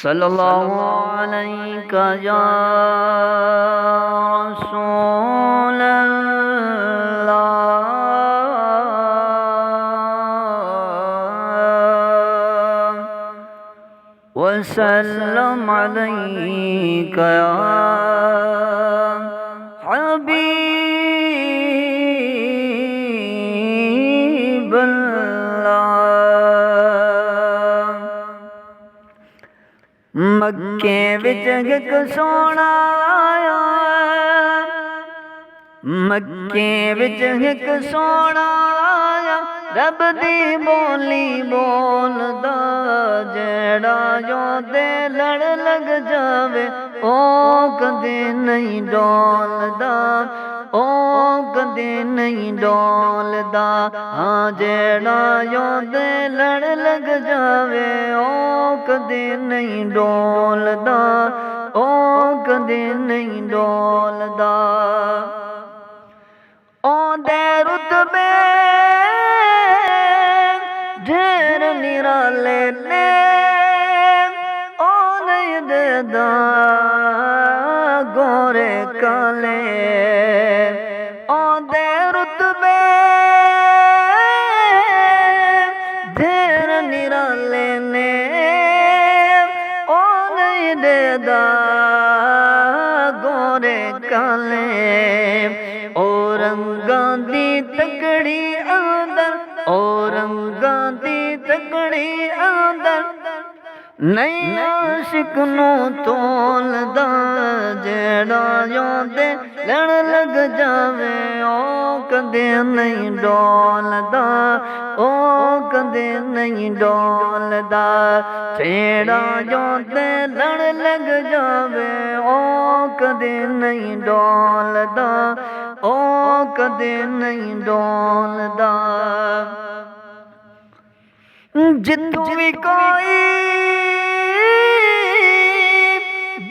सल्लल्लाहु अलैका या रसूल अल्लाह वसल्लम अलैका या हबीब मक्के विच एक सोना आया, मक्के विच एक सोना आया, रब दी बोली बोलदा, जेड़ा योदे लड़ लग जावे ओ कदे नहीं डोलदा, ओ कदे नहीं डोलदा। हाँ जेड़ा योदे लड़ लग जावे ओ कदे नहीं डोलदा, ओ कदे नहीं डोलदा। ओदे रुतबे ढेर निराले ने ओ नहीं देदा गोरे काले। ओदे रुतबे ढेर निराले ने ओ नहीं देदा गोरे काले। औरंगा दी तकड़ी अंदर, औरंगा दी तकड़ी अंदर, नहीं आशिक नू तोलदा, जेड़ा योदे लड़ लग जावे ओ कदे नहीं डोलदा, ओ कदे नहीं डोलदा। जेड़ा योदे लड़ लग जावे ओ कदे नहीं डोलदा, ओ कदे नहीं डोलदा। जित्थों भी कोई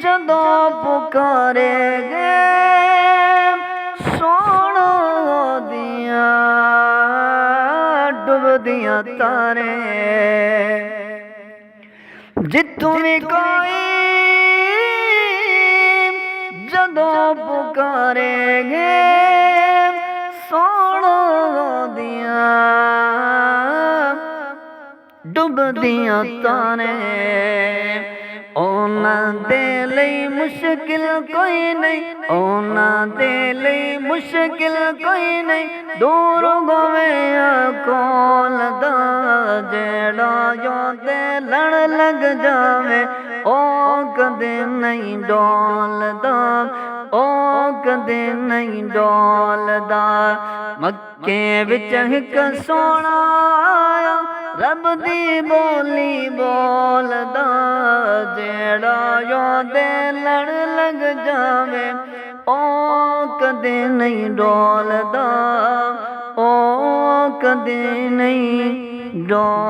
जदों पुकारे गे सोना दिया डुबदियां तारे। जित्थों भी कोई जदों पुकारे गे सोना दिया डुबदियां तारे। ओना दे लई मुश्किल कोई नहीं, ओना दे लई मुश्किल कोई नहीं, दूर गोवे कोल दा, जेड़ा योदे लड़ लग जावे ओ कदे नहीं डोलदा, ओ कदे नहीं डोलदा। मक्के विच एक सोना आया, रब दी बोली बोलदा, जेड़ा योदे लड़ लग जावे ओ कदे नहीं डोलदा, ओ कदे नहीं डोलदा।